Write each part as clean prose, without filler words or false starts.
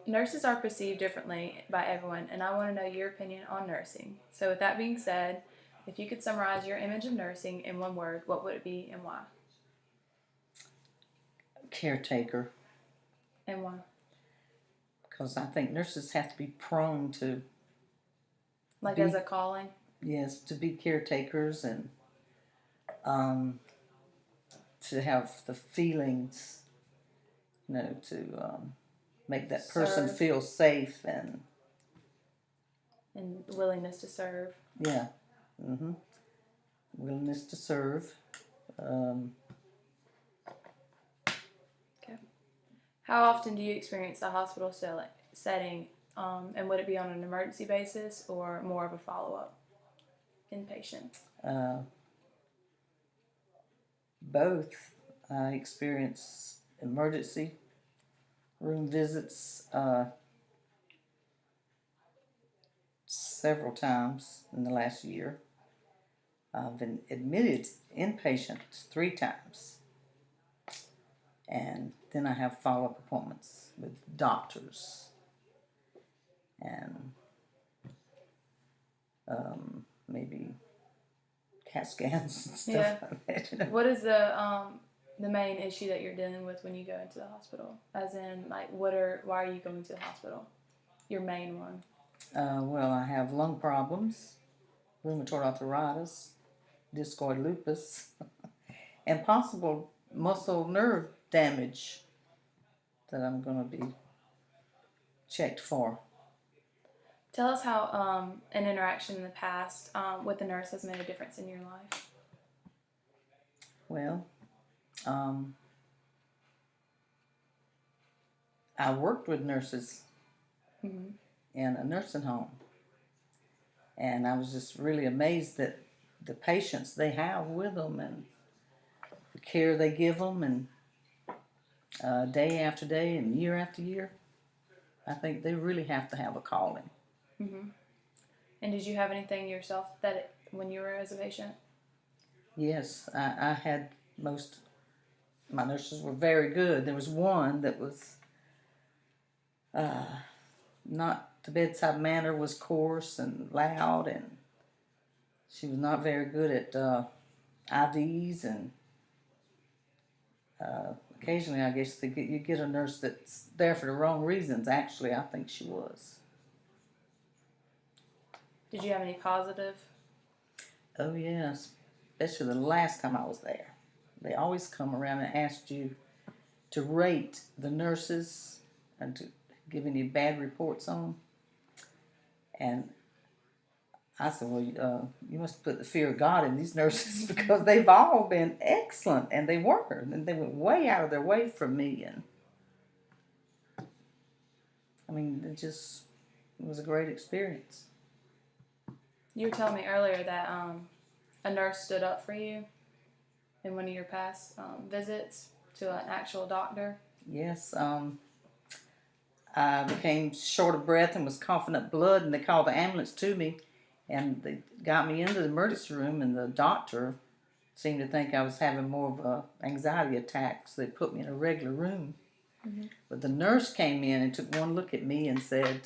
nurses are perceived differently by everyone, and I want to know your opinion on nursing. So, with that being said, if you could summarize your image of nursing in one word, what would it be and why? Caretaker. And why? Because I think nurses have to be prone to Like as be, a calling? yes, to be caretakers and um, to have the feelings, to make that person Serve feel safe and and willingness to serve. yeah, hmm willingness to serve. Um, Okay. How often do you experience a hospital setting, and would it be on an emergency basis or more of a follow up inpatient? uh, Both. I experience emergency room visits several times in the last year. I've been admitted inpatient 3 times, and then I have follow-up appointments with doctors and maybe CAT scans and stuff Yeah. like that. What is the main issue that you're dealing with when you go into the hospital? As in, like, why are you going to the hospital? Your main one. Well, I have lung problems, rheumatoid arthritis, discoid lupus, and possible muscle nerve damage that I'm going to be checked for. Tell us how an interaction in the past with the nurse has made a difference in your life. Well, um, I worked with nurses Mm-hmm. in a nursing home, and I was just really amazed at the patience they have with them and the care they give them, and day after day and year after year. I think they really have to have a calling. Mm-hmm. And did you have anything yourself when you were as a patient? Yes, I had most. My nurses were very good. There was one that was uh, not. The bedside manner was coarse and loud, and she was not very good at IVs. And occasionally, I guess you get a nurse that's there for the wrong reasons. Actually, I think she was. Did you have any positive? Oh yes, especially the last time I was there. They always come around and ask you to rate the nurses and to give any bad reports on them. And I said, well, you must put the fear of God in these nurses because they've all been excellent, and they were, and they went way out of their way for me. And I mean, it was a great experience. You were telling me earlier that a nurse stood up for you in one of your past visits to an actual doctor. Yes, I became short of breath and was coughing up blood, and they called the ambulance to me, and they got me into the emergency room, and the doctor seemed to think I was having more of a anxiety attack, so they put me in a regular room. Mm-hmm. But the nurse came in and took one look at me and said,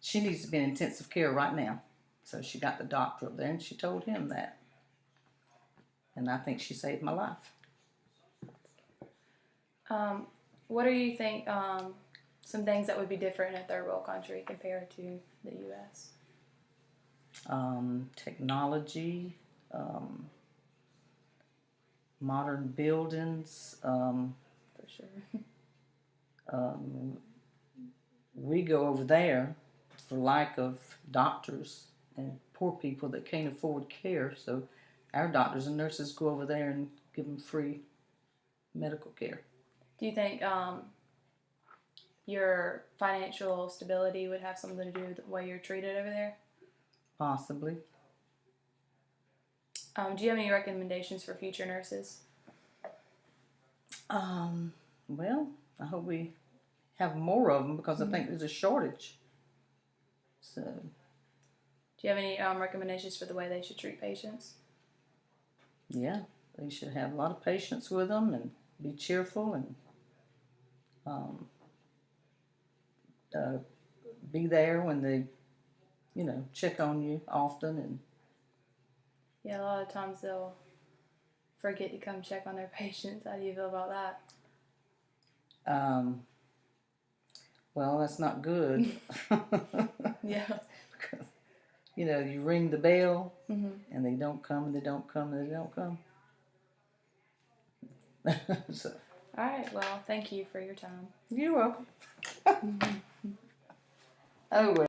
she needs to be in intensive care right now. So she got the doctor up there and she told him that. And I think she saved my life. What do you think some things that would be different in a third world country compared to the U.S.? Technology, modern buildings. For sure. Um, we go over there for lack of doctors and poor people that can't afford care. So our doctors and nurses go over there and give them free medical care. Do you think your financial stability would have something to do with the way you're treated over there? Possibly. Do you have any recommendations for future nurses? Well, I hope we have more of them because I think there's a shortage. So, Do you have any recommendations for the way they should treat patients? yeah, they should have a lot of patience with them and be cheerful and um, be there when they, check on you often. And Yeah, a lot of times they'll forget to come check on their patients. How do you feel about that? Well, that's not good. Yeah. Because, you ring the bell Mhm. and they don't come and they don't come and they don't come. So, All right. Well, thank you for your time. you're welcome. Oh, well.